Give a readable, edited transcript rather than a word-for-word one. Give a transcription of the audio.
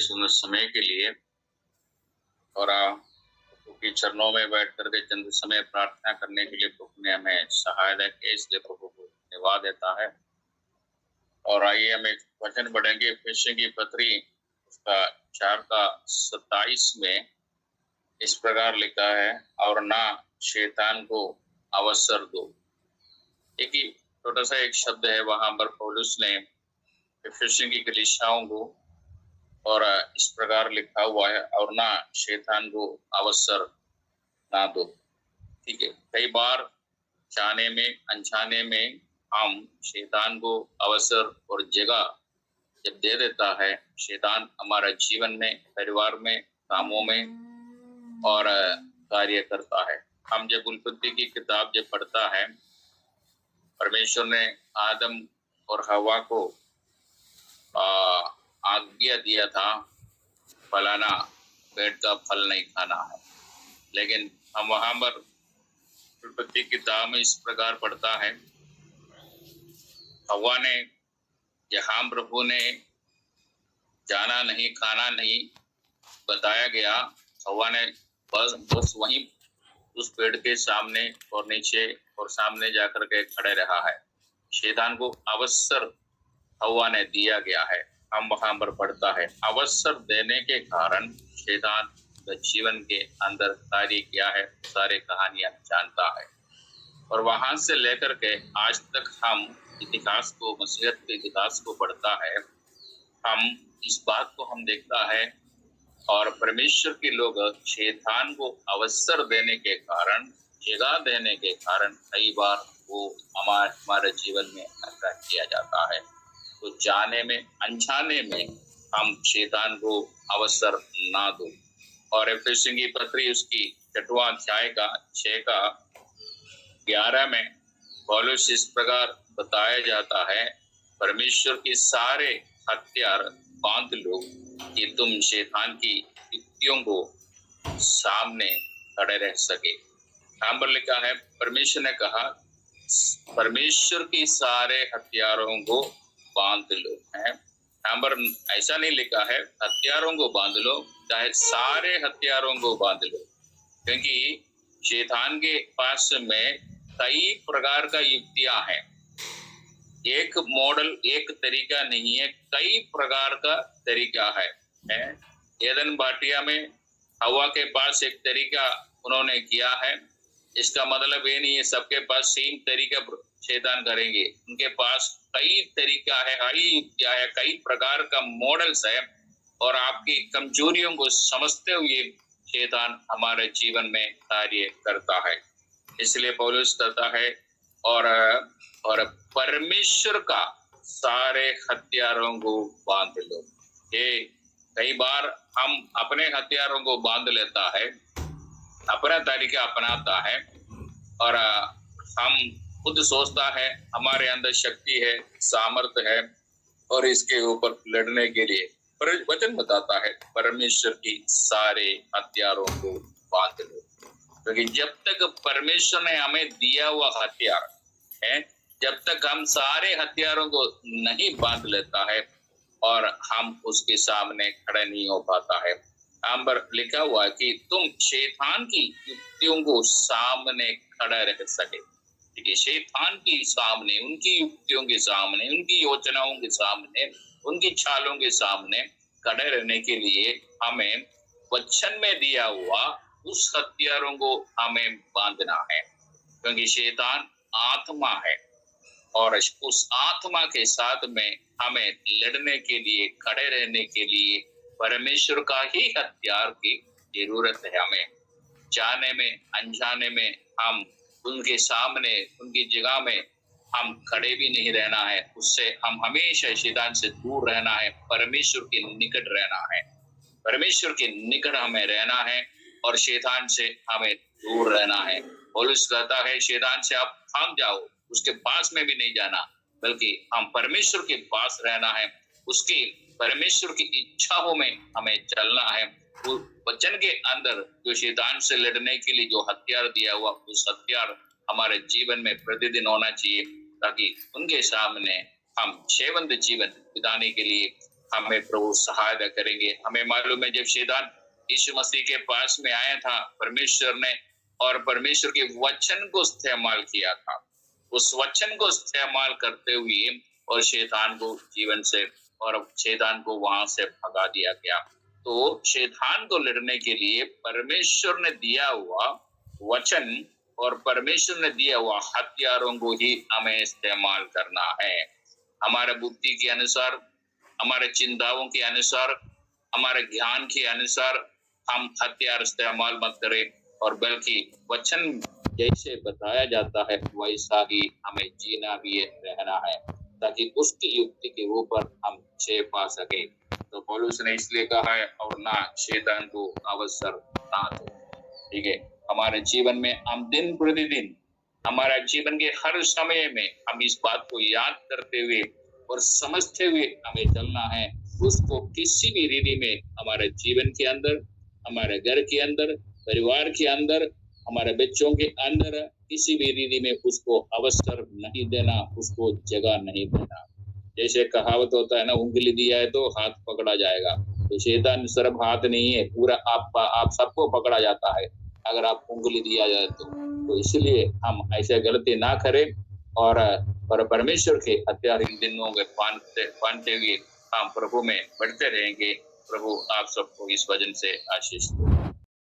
सुन समय के लिए और प्रभु के चरणों में बैठ करके चंद समय प्रार्थना करने के लिए प्रभु ने हमें सहायता की, इसलिए प्रभु को धन्यवाद देता है। और आइए हम एक वचन पढ़ेंगे, एफेसियों की पत्री उसका 4:27 में इस प्रकार लिखा है, और ना शैतान को अवसर दो। एक ही छोटा सा एक शब्द है, वहां पर पौलुस ने एफेसियों की कलीसियाओं को और इस प्रकार लिखा हुआ है, और ना शैतान को अवसर ना दो। ठीक है, कई बार जाने में अनजाने में हम शैतान को अवसर और जगह जब दे देता है, शैतान हमारा जीवन में, परिवार में, कामों में और कार्य करता है। हम जब उत्पत्ति की किताब जब पढ़ता है, परमेश्वर ने आदम और हवा को आज्ञा दिया था, फलाना पेड़ का फल नहीं खाना है, लेकिन हम वहां पर उत्पत्ति की किताब में इस प्रकार पढ़ता है, हवा ने, जहां प्रभु ने जाना नहीं, खाना नहीं बताया गया, हवा ने बस वहीं उस पेड़ के सामने और नीचे और सामने जाकर के खड़े रहा है। शैतान को अवसर हवा ने दिया गया है। हम वहां पर पढ़ता है, अवसर देने के कारण शैतान जीवन के अंदर कार्य किया है, सारे कहानियां जानता है। और वहां से लेकर के आज तक हम इतिहास को, मसीहत के इतिहास को पढ़ता है, हम इस बात को हम देखता है, और परमेश्वर के लोग शैतान को अवसर देने के कारण, जगह देने के कारण कई बार वो हमारे जीवन में अटैक किया जाता है। तो जाने में अनजाने में हम शैतान को अवसर ना दो। और एफेसियों की पत्री उसकी 6वां अध्याय का 6:11 में पौलुस इस प्रकार बताया जाता है, परमेश्वर के सारे हथियार बांध लो कि तुम शैतान की युक्तियों को सामने खड़े रह सके। यहाँ पर लिखा है, परमेश्वर ने कहा परमेश्वर की सारे हथियारों को बांध लो है। यहाँ पर ऐसा नहीं लिखा है हथियारों को बांध लो, चाहे सारे हथियारों को बांध लो, क्योंकि शैतान के पास में कई प्रकार का युक्तियां हैं। एक मॉडल, एक तरीका नहीं है, कई प्रकार का तरीका है। एदन बाटिया में हवा के पास एक तरीका उन्होंने किया है, इसका मतलब ये नहीं है सबके पास सेम तरीका शैतान करेंगे। उनके पास कई तरीका है, कई युक्तियां है, कई प्रकार का मॉडल्स है, और आपकी कमजोरियों को समझते हुए शैतान हमारे जीवन में कार्य करता है। इसलिए पौलुस कहता है, और परमेश्वर का सारे हथियारों को बांध लो। ये कई बार हम अपने हथियारों को बांध लेता है, अपना तरीका अपनाता है, और हम खुद सोचता है हमारे अंदर शक्ति है, सामर्थ्य है, और इसके ऊपर लड़ने के लिए पर वचन बताता है परमेश्वर की सारे हथियारों को बांध लो। क्योंकि जब तक परमेश्वर ने हमें दिया हुआ हथियार है, जब तक हम सारे हथियारों को नहीं बांध लेता है, और हम उसके सामने खड़े नहीं हो पाता है। यहाँ पर लिखा हुआ है कि तुम शैतान की युक्तियों को सामने खड़ा रह सके। ठीक है, शैतान की सामने, उनकी युक्तियों के सामने, उनकी योजनाओं के सामने, उनकी चालों के सामने खड़े रहने के लिए हमें वचन में दिया हुआ उस हथियारों को हमें बांधना है। क्योंकि शैतान आत्मा है, और उस आत्मा के साथ में हमें लड़ने के लिए, खड़े रहने के लिए परमेश्वर का ही हथियार की जरूरत है। हमें जाने में अनजाने में हम उनके सामने, उनकी जगह में हम खड़े भी नहीं रहना है, उससे हम हमेशा शैतान से दूर रहना है, परमेश्वर के निकट रहना है। परमेश्वर के निकट हमें रहना है और शैतान से हमें दूर रहना है। पौलुस कहता है शैतान से आप भाग जाओ, उसके पास में भी नहीं जाना, बल्कि हम परमेश्वर के पास रहना है, उसकी परमेश्वर की इच्छाओं में हमें चलना है। वचन के अंदर जो शैतान से लड़ने के लिए जो हथियार दिया हुआ, उस हथियार हमारे जीवन में प्रतिदिन होना चाहिए, ताकि उनके सामने हम जीवंत जीवन बिताने के लिए हमें प्रभु सहायता करेंगे। हमें मालूम है जब शैतान यीशु मसीह के पास में आया था, परमेश्वर ने और परमेश्वर के वचन को इस्तेमाल किया था। उस वचन को इस्तेमाल करते हुए और शैतान को जीवन से और शैतान को वहां से भगा दिया गया। तो शैतान को लड़ने के लिए परमेश्वर ने दिया हुआ वचन और परमेश्वर ने दिया हुआ हथियारों को ही हमें इस्तेमाल करना है। हमारे बुद्धि के अनुसार, हमारे चिंताओं के अनुसार, हमारे ज्ञान के अनुसार हम हथियार इस्तेमाल मत करें, और बल्कि वचन जैसे बताया जाता है वैसा ही हमें जीना भी रहना है, ताकि उसकी युक्ति के ऊपर हम जय पा सके। तो पौलुस ने इसलिए कहा है, और ना शैतान को अवसर ना दो। ठीक है, हमारे जीवन में हम दिन प्रतिदिन, हमारा जीवन के हर समय में हम इस बात को याद करते हुए और समझते हुए हमें चलना है। उसको किसी भी रीति में हमारे जीवन के अंदर, हमारे घर के अंदर, परिवार के अंदर, हमारे बच्चों के अंदर किसी भी रीति में उसको अवसर नहीं देना, उसको जगह नहीं देना। जैसे कहावत होता है ना, उंगली दिया है तो हाथ पकड़ा जाएगा। तो शैतान सिर्फ हाथ नहीं है, पूरा आप सबको पकड़ा जाता है अगर आप उंगली दिया जाए तो इसलिए हम ऐसे गलती ना करें, और परमेश्वर के हथियार इन दिनों में बांधते हुए हम प्रभु में बढ़ते रहेंगे। प्रभु आप सबको इस वचन से आशीष दे।